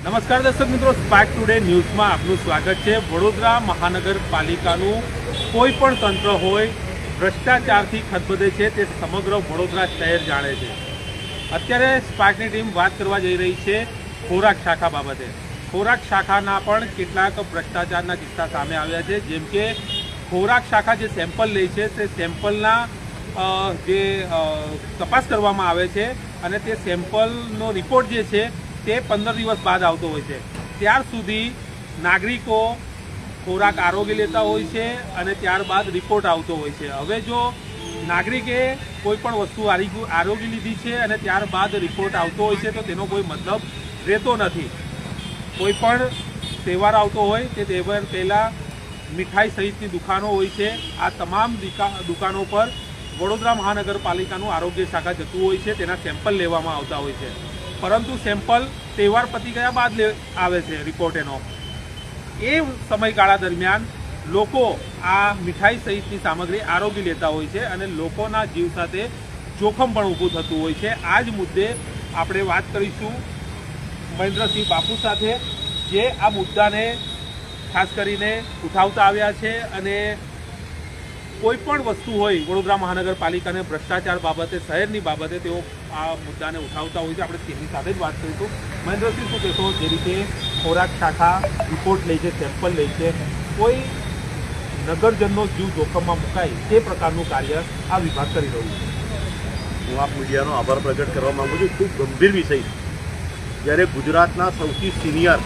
નમસ્કાર દર્શક મિત્રો, સ્પાર્ક ટુડે ન્યૂઝમાં આપનું સ્વાગત છે। વડોદરા મહાનગરપાલિકાનું કોઈ પણ તંત્ર હોય ભ્રષ્ટાચારથી ખદબદે છે તે સમગ્ર વડોદરા શહેર જાણે છે। અત્યારે સ્પાર્કની ટીમ વાત કરવા જઈ રહી છે ખોરાક શાખા બાબતે। ખોરાક શાખાના પણ કેટલાક ભ્રષ્ટાચારના કિસ્સા સામે આવ્યા છે। જેમ કે ખોરાક શાખા જે સેમ્પલ લે છે તે સેમ્પલના જે તપાસ કરવામાં આવે છે અને તે સેમ્પલનો રિપોર્ટ જે છે તે 15 દિવસ बाद આવતો હોય છે। ત્યાર સુધી નાગરિકો ખોરાક આરોગ્ય લેતા હોય છે અને ત્યારબાદ રિપોર્ટ આવતો હોય છે। હવે જો નાગરિકે કોઈ પણ વસ્તુ આરોગ્ય લીધી છે અને ત્યારબાદ રિપોર્ટ આવતો હોય છે તો તેનો કોઈ મતલબ રહેતો નથી। કોઈ પણ તહેવાર આવતો હોય તે તહેવાર પહેલાં મીઠાઈ સહિતની દુકાનો હોય છે। આ તમામ દુકાનો પર વડોદરા મહાનગરપાલિકાનું આરોગ્ય શાખા જતું હોય છે, તેના સેમ્પલ લેવામાં આવતા હોય છે। પરંતુ સેમ્પલ તહેવાર પતી ગયા બાદ આવે છે રિપોર્ટ એનો। એ સમયગાળા દરમિયાન લોકો આ મીઠાઈ સહિતની સામગ્રી આરોગી લેતા હોય છે અને લોકોના જીવ સાથે જોખમ પણ ઊભું થતું હોય છે। આ જ મુદ્દે આપણે વાત કરીશું મહેન્દ્રસિંહ બાપુ સાથે, જે આ મુદ્દાને ખાસ કરીને ઉઠાવતા આવ્યા છે અને કોઈ પણ વસ્તુ હોય વડોદરા મહાનગરપાલિકાને ભ્રષ્ટાચાર બાબતે, શહેરની બાબતે તેઓ આ મુદ્દાને ઉઠાવતા હોય છે। આપણે તેમની સાથે જ વાત કરીશું। મહેન્દ્રસિંહ, શું કહેશો? જે રીતે ખોરાક શાખા રિપોર્ટ લે છે, સેમ્પલ લે છે, કોઈ નગરજનનો જીવ જોખમમાં મુકાય તે પ્રકારનું કાર્ય આ વિભાગ કરી રહ્યું છે। હું આપ મીડિયાનો આભાર પ્રગટ કરવા માગું છું। ખૂબ ગંભીર વિષય છે। જ્યારે ગુજરાતના સૌથી સિનિયર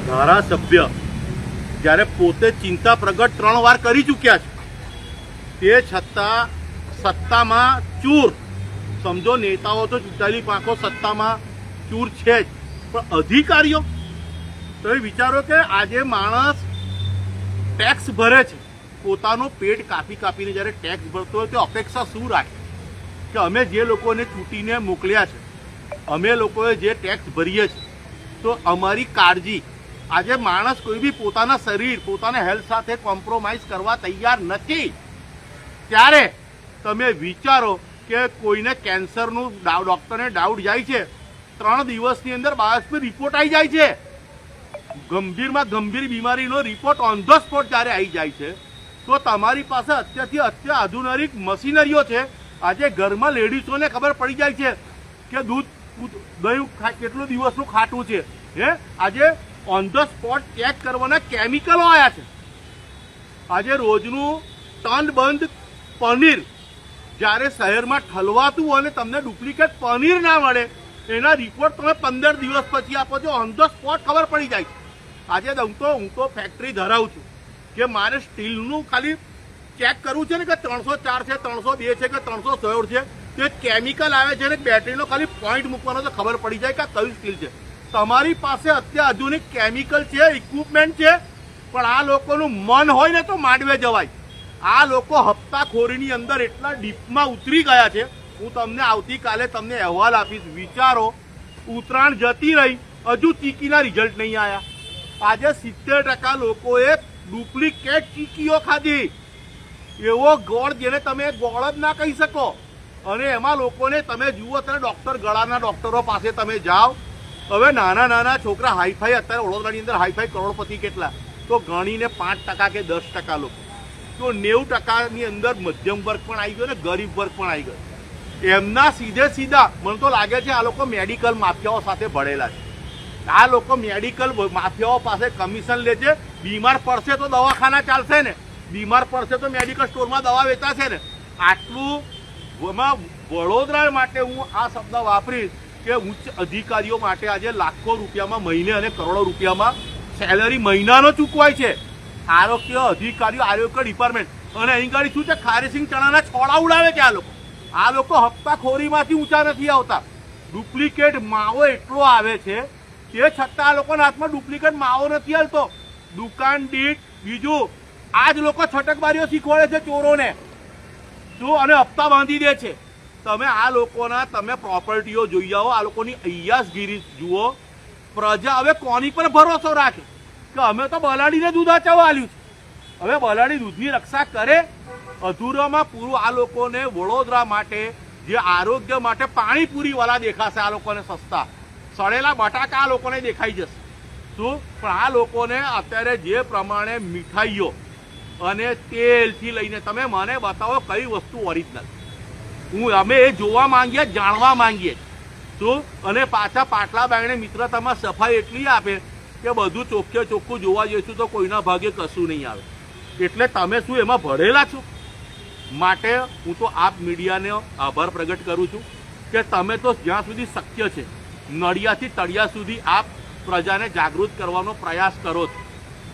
ધારાસભ્ય જ્યારે પોતે ચિંતા પ્રગટ 3 વાર કરી ચૂક્યા છે, તે છતાં સત્તામાં ચૂર, સમજો નેતાઓ તો ચૂંટાયેલી પાંખો સત્તામાં ચૂર છે જ, પણ અધિકારીઓ તમે વિચારો કે આજે માણસ ટેક્સ ભરે છે, પોતાનો પેટ કાપી કાપીને જ્યારે ટેક્સ ભરતો હોય તો અપેક્ષા શું રાખે કે અમે જે લોકોને ચૂંટીને મોકલ્યા છે, અમે લોકોએ જે ટેક્સ ભરીએ છીએ તો અમારી કાળજી, આજે માણસ કોઈ બી પોતાના શરીર, પોતાના હેલ્થ સાથે કોમ્પ્રોમાઇઝ કરવા તૈયાર નથી। ત્યારે તમે વિચારો કે કોઈને કેન્સરનું ડૉક્ટરને ડાઉટ જાય છે, 3 દિવસની અંદર બાયોપ્સી રિપોર્ટ આવી જાય છે। ગંભીરમાં ગંભીર બીમારીનો રિપોર્ટ ઓન ધ સ્પોટ જ્યારે આવી જાય છે તો તમારી પાસે અત્યાધુનિક મશીનરીઓ છે। આજે ઘરમાં લેડીઝોને ખબર પડી જાય છે કે દહીં કેટલું દિવસનું ખાટું છે, આજે ઓન ધ સ્પોટ ચેક કરવાના કેમિકલો આવ્યા છે। આજે રોજનું ટન બંધ પનીર જ્યારે શહેરમાં ઠલવાતું અને તમને ડુપ્લિકેટ પનીર ના મળે, એના રિપોર્ટ તમે 15 દિવસ પછી આપો છો, ઓન ધ સ્પોટ ખબર પડી જાય છે। આજે હું તો ફેક્ટરી ધરાવું છું કે મારે સ્ટીલનું ખાલી ચેક કરવું છે ને કે 304 છે, 302 છે કે 316 છે, તે કેમિકલ આવે છે ને બેટરીનો ખાલી પોઈન્ટ મૂકવાનો તો ખબર પડી જાય કે કયું સ્ટીલ છે। તમારી પાસે અત્યાધુનિક કેમિકલ છે, ઇક્વિપમેન્ટ છે, પણ આ લોકોનું મન હોય ને તો માંડવે જવાય। આ લોકો હપ્તાખોરીની અંદર એટલા ડીપમાં ઉતરી ગયા છે। હું તમને આવતીકાલે તમને અહેવાલ આપીશ। વિચારો, ઉત્તરાયણ જતી રહી, હજુ ચીકીના રિઝલ્ટ નહીં આવ્યા। આજે 70% લોકોએ ડુપ્લિકેટ ચીકીઓ ખાધી। એવો ગોળ જેને તમે ગોળ જ ના કહી શકો। અને એમાં લોકોને તમે જુઓ ત્યારે ડૉક્ટર, ગળાના ડૉક્ટરો પાસે તમે જાઓ, હવે નાના છોકરા હાઈફાઈ, અત્યારે વડોદરાની અંદર હાઈફાઈ કરોડપતિ કેટલા, તો ગણીને 5% કે 10% લોકો, તો 90%ની અંદર મધ્યમ વર્ગ પણ આવી ગયો ને ગરીબ વર્ગ પણ આવી ગયો। એમના સીધા મને તો લાગે છે આ લોકો મેડિકલ માફિયાઓ સાથે ભળેલા છે। આ લોકો મેડિકલ માફિયાઓ પાસે કમિશન લે છે। બીમાર પડશે તો દવાખાના ચાલશે ને, બીમાર પડશે તો મેડિકલ સ્ટોરમાં દવા વેચાશે ને। આટલું વડોદરા માટે હું આ શબ્દ વાપરીશ કે ઉચ્ચ અધિકારીઓ માટે આજે લાખો રૂપિયામાં મહિને અને કરોડો રૂપિયામાં સેલરી મહિનાનો ચૂકવાય છે। આરોગ્ય અધિકારીઓ, આરોગ્ય ડિપાર્ટમેન્ટ, અને અહીં ગાડી શું છે, ખારીસિંગ ચણાના છોડા ઉડાવે છે આ લોકો હપ્તાખોરીમાંથી ઊંચા નથી આવતા। ડુપ્લિકેટ માવો એટલો આવે છે, તે છતાં આ લોકોના હાથમાં ડુપ્લિકેટ માવો નથી હાલતો। દુકાન દીઠ બીજું આ જ લોકો છટકબારીઓ શીખવાડે છે ચોરોને, શું, અને હપ્તા બાંધી દે છે। તમે આ લોકોના તમે પ્રોપર્ટીઓ જોઈ આવો, આ લોકોની અય્યાસગીરી જુઓ। પ્રજા હવે કોની પર ભરોસો રાખે કે અમે તો બલાડીને દૂધ આચાવવા આલ્યું છે, હવે બલાડી દૂધની રક્ષા કરે? અધૂરામાં પૂરું આ લોકોને વડોદરા માટે, જે આરોગ્ય માટે પાણીપુરી વાળા દેખાશે આ લોકોને સસ્તા, સડેલા બટાકા આ લોકોને દેખાઈ જશે શું, પણ આ લોકોને અત્યારે જે પ્રમાણે મીઠાઈઓ અને તેલથી લઈને તમે મને બતાવો કઈ વસ્તુ ઓરિજિનલ, અમે એ જોવા માંગીએ, જાણવા માંગીએ શું. અને પાછા પાટલા બાયણે મિત્રતામાં સફાઈ એટલી આપે કે બધું ચોખ્ખે ચોખ્ખું જોવા જઈશું તો કોઈના ભાગે કશું નહીં આવે. એટલે તમે શું એમાં ભરેલા છો? માટે હું તો આપ મીડિયાને આભાર પ્રગટ કરું છું કે તમે તો જ્યાં સુધી શક્ય છે નડિયાદથી તળિયા સુધી આપ પ્રજાને જાગૃત કરવાનો પ્રયાસ કરો છો.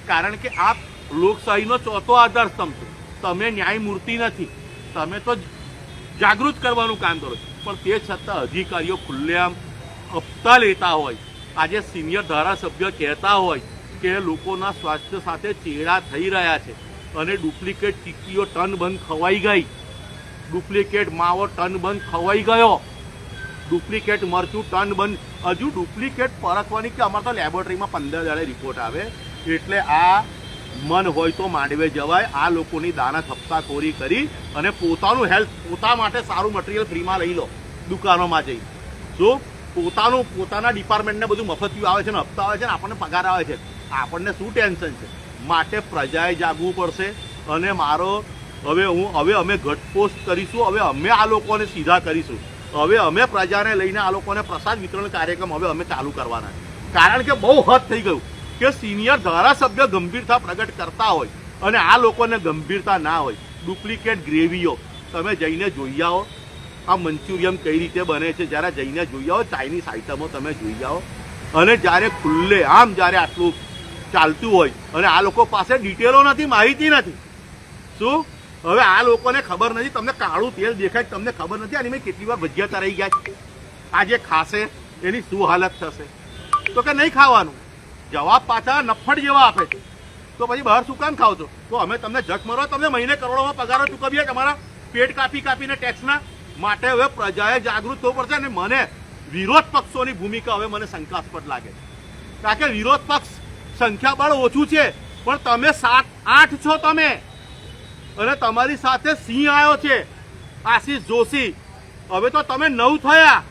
કારણ કે આપ લોકશાહીનો ચોથો આધારસ્તંભ છો. તમે ન્યાયમૂર્તિ નથી, તમે તો જાગૃત કરવાનું કામ કરો છો. પણ તે છતાં અધિકારીઓ ખુલ્લેઆમ હપ્તા લેતા હોય, આજે સિનિયર ધારાસભ્ય કહેતા હોય કે લોકોના સ્વાસ્થ્ય સાથે ચેડા થઈ રહ્યા છે અને ડુપ્લિકેટ ચીક્કીઓ ટન બંધ ખવાઈ ગઈ, ડુપ્લિકેટ માવો ટન બંધ ખવાઈ ગયો, ડુપ્લિકેટ મરચું ટન બંધ, હજુ ડુપ્લિકેટ પરખવાની કે અમારે તો લેબોરેટરીમાં 15 દાડે રિપોર્ટ આવે. એટલે આ મન હોય તો માંડવે જવાય. આ લોકોની દાનત હપ્તાખોરી કરી અને પોતાનું હેલ્થ, પોતા માટે સારું મટીરિયલ ફ્રીમાં લઈ લો દુકાનોમાં જઈ. જો પોતાના ડિપાર્ટમેન્ટને બધું મફતિયું આવે છે ને હપ્તા આવે છે ને આપણને પગાર આવે છે, આપણને શું ટેન્શન છે? માટે પ્રજાએ જાગવું પડશે. અને હવે અમે ઘટપોસ્ટ કરીશું, હવે અમે આ લોકોને સીધા કરીશું. હવે અમે પ્રજાને લઈને આ લોકોને પ્રસાદ વિતરણ કાર્યક્રમ હવે અમે ચાલુ કરવાના. કારણ કે બહુ હદ થઈ ગયું કે સિનિયર ધારાસભ્ય ગંભીરતા પ્રગટ કરતા હોય અને આ લોકોને ગંભીરતા ના હોય. ડુપ્લિકેટ ગ્રેવીઓ તમે જઈને જોઈ આવો, આ મંચુરિયમ કઈ રીતે બને છે જ્યારે જઈને જોઈ આવો, ચાઇનીઝ આઈટમો તમે જોઈ આવો. અને જ્યારે ખુલ્લે આમ જ્યારે આટલું ચાલતું હોય અને આ લોકો પાસે ડિટેલો નથી, માહિતી નથી શું. હવે આ લોકોને ખબર નથી, તમને કાળું તેલ દેખાય તમને ખબર નથી આની મેં કેટલી વાર ભજીયા તરાઈ ગયા છે. આજે ખાશે એની શું હાલત થશે? તો કે નહીં ખાવાનું. જવાબ પાછા નફ્ફડ જેવા આપે છે. તો પછી બહાર શું કામ ખાવ છો? તો અમે તમને જખ મરો, તમને મહિને કરોડોમાં પગારો ચૂકવીએ તમારા પેટ કાપીને ટેક્સના. માટે હવે પ્રજાએ જાગૃત થવું પડશે. અને મને વિરોધ પક્ષોની ભૂમિકા હવે મને શંકાસ્પદ લાગે, કારણ કે વિરોધ પક્ષ સંખ્યાબળ ઓછું છે પણ તમે 7-8 છો તમે, અને તમારી સાથે સિંહ આવ્યો છે આશીષ જોશી. હવે તો તમે 9 થયા,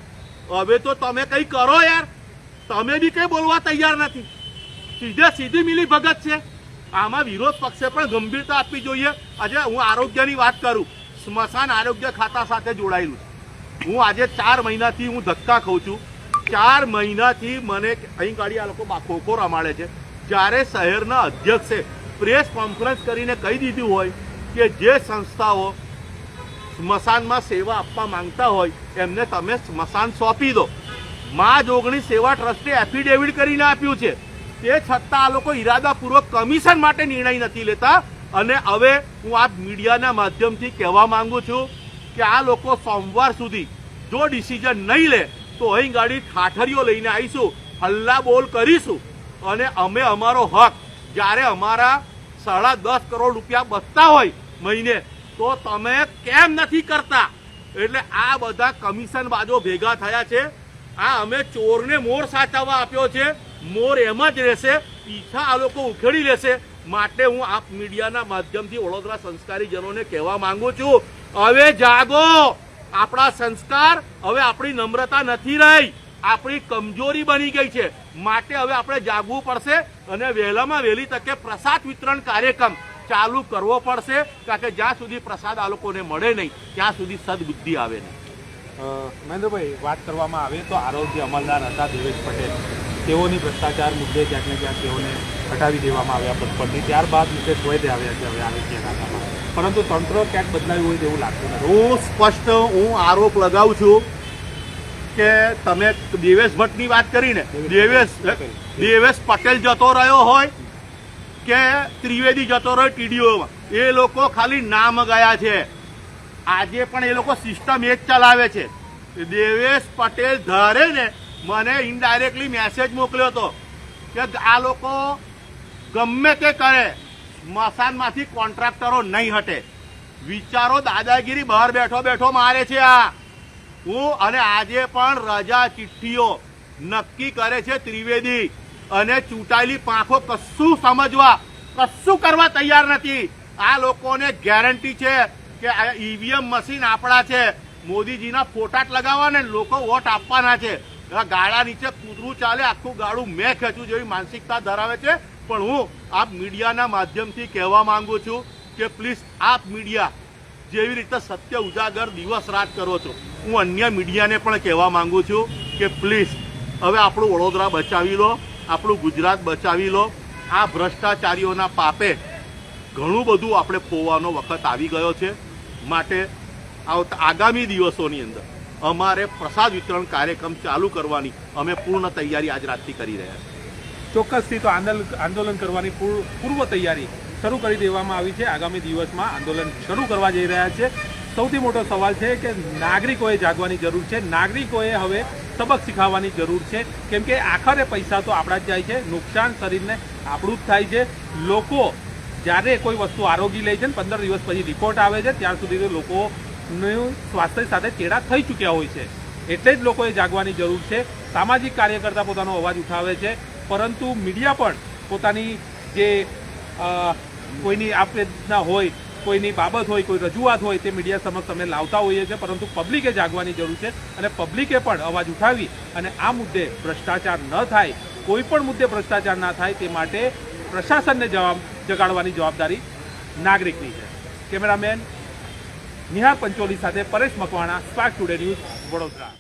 હવે તો તમે કઈ કરો યાર. તમે બી કઈ બોલવા તૈયાર નથી, સીધી મિલી ભગત છે. આમાં વિરોધ પક્ષે પણ ગંભીરતા આપવી જોઈએ. આજે હું આરોગ્યની વાત કરું, સ્મશાન આરોગ્ય ખાતા સાથે જોડાયેલું છું. હું આજે 4 મહિનાથી હું ધક્કા ખાઉં છું. 4 મહિનાથી મને અહીં ગાડી આ લોકો ખોખો રમાડે છે. જ્યારે શહેરના અધ્યક્ષે પ્રેસ કોન્ફરન્સ કરીને કહી દીધું હોય કે જે સંસ્થાઓ સ્મશાનમાં સેવા આપવા માંગતા હોય એમને તમે સ્મશાન સોંપી દો. મા જોગણી સેવા ટ્રસ્ટે એફિડેવિટ કરીને આપ્યું છે. તે છતાં આ લોકો ઈરાદાપૂર્વક કમિશન માટે નિર્ણય નથી લેતા. અને હવે હું આ મીડિયાના માધ્યમથી કહેવા માંગુ છું કે આ લોકો સોમવાર સુધી જો ડિસિઝન નહીં લે તો અહીં ગાડી ઠાઠરીઓ લઈને આવીશું, હલ્લા બોલ કરીશું. અને અમે અમારો હક, જ્યારે અમારા 10.5 કરોડ રૂપિયા બચતા હોય મહિને તો તમે કેમ નથી કરતા? એટલે આ બધા કમિશન બાજો ભેગા થયા છે. આ અમે ચોરને મોર સાચવવા આપ્યો છે, મોર એમ જ રહેશે, પીછા આ લોકો ઉખેડી લેશે. માટે હું આપ મીડિયાના માધ્યમથી વડોદરા સંસ્કારીજનોને કહેવા માંગુ છું, હવે જાગો. આપણા સંસ્કાર હવે આપણી નમ્રતા નથી રહી, આપણી કમજોરી બની ગઈ છે. માટે હવે આપણે જાગવું પડશે અને વહેલામાં વહેલી તકે પ્રસાદ વિતરણ કાર્યક્રમ ચાલુ કરવો પડશે. કારણ કે જ્યાં સુધી પ્રસાદ આ લોકોને મળે નહીં ત્યાં સુધી સદબુદ્ધિ આવે નહીં. મહેન્દ્રભાઈ, વાત કરવામાં આવે તો આરોગ્ય અમલદાર હતા દેવેશ પટેલ, તેઓની ભ્રષ્ટાચાર મુદ્દે ક્યાંક ને ક્યાંક તેઓને હટાવી દેવામાં આવ્યા પદ પરથી. ત્યારબાદ મુકેશ વૈદ્ય આવ્યા છે હવે આરોગ્ય ખાતામાં, પરંતુ તંત્ર ક્યાંક બદલાયું હોય તેવું લાગતું નથી. હું સ્પષ્ટ આરોપ લગાવું છું કે તમે દેવેશ ભટ્ટની વાત કરીને દેવેશ પટેલ જતો રહ્યો હોય કે ત્રિવેદી જતો રહ્યો ટીડીઓમાં, એ લોકો ખાલી નામ ગયા છે. આજે પણ એ લોકો સિસ્ટમ એ જ ચલાવે છે. દેવેશ પટેલ ધારે ને મને ઇનડાયરેક્ટલી મેસેજ મોકલ્યો હતો કે આ લોકો ગમે તે કરે સ્મશાનમાંથી કોન્ટ્રાક્ટરો નહીં હટે. વિચારો, દાદાગીરી બહાર બેઠો મારે છે આ. અને આજે પણ રજા ચિઠ્ઠીઓ નક્કી કરે છે ત્રિવેદી, અને ચૂંટાયેલી પાંખો કશું સમજવા, કશું કરવા તૈયાર નથી. આ લોકોને ગેરંટી છે કે ઈવીએમ મશીન આપણા છે, મોદીજીના ફોટા જ લગાવવાના, લોકો વોટ આપવાના છે. ગાળા નીચે કૂતરું ચાલે આખું ગાળું મેં ખેંચું જેવી માનસિકતા ધરાવે છે. પણ હું આપ મીડિયાના માધ્યમથી કહેવા માંગુ છું કે પ્લીઝ આપ મીડિયા જેવી રીતે સત્ય ઉજાગર દિવસ રાત કરો છો, હું અન્ય મીડિયાને પણ કહેવા માંગુ છું કે પ્લીઝ હવે આપણું વડોદરા બચાવી લો, આપણું ગુજરાત બચાવી લો. આ ભ્રષ્ટાચારીઓના પાપે ઘણું બધું આપણે પોવાનો વખત આવી ગયો છે. માટે આગામી દિવસોની અંદર અમારે પ્રસાદ વિતરણ કાર્યક્રમ ચાલુ કરવાની અમે પૂર્ણ તૈયારી આજ રાતથી કરી રહ્યા છીએ. ચોક્કસથી તો આંદોલન કરવાની પૂર્વ તૈયારી શરૂ કરી દેવામાં આવી છે. આગામી દિવસમાં આંદોલન શરૂ કરવા જઈ રહ્યા છે. સૌથી મોટો સવાલ છે કે નાગરિકોએ જાગવાની જરૂર છે. નાગરિકોએ હવે સબક શીખવવાની જરૂર છે, કેમ કે આખરે પૈસા તો આપણા જ જાય છે, નુકસાન શરીરને આપણું જ થાય છે. લોકો જ્યારે કોઈ વસ્તુ આરોગી લે છે ને 15 દિવસ પછી રિપોર્ટ આવે છે ત્યાં સુધી તો લોકોનું સ્વાસ્થ્ય સાથે ચેડા થઈ ચૂક્યા હોય છે. એટલે જ લોકોએ જાગવાની જરૂર છે. સામાજિક કાર્યકર્તા પોતાનો અવાજ ઉઠાવે છે, પરંતુ મીડિયા પણ પોતાની જે કોઈની આપના હોય, કોઈની બાબત હોય, કોઈ રજૂઆત હોય તે મીડિયા સમક્ષ અમે લાવતા હોઈએ છીએ. પરંતુ પબ્લિકે જાગવાની જરૂર છે અને પબ્લિકે પણ અવાજ ઉઠાવી અને આ મુદ્દે ભ્રષ્ટાચાર ન થાય, કોઈ પણ મુદ્દે ભ્રષ્ટાચાર ના થાય તે માટે પ્રશાસનને જગાડવાની જવાબદારી નાગરિકની છે. કેમેરામેન નિહાર પંચોલી સાથે Paresh Makwana, spark today news, Vadodara.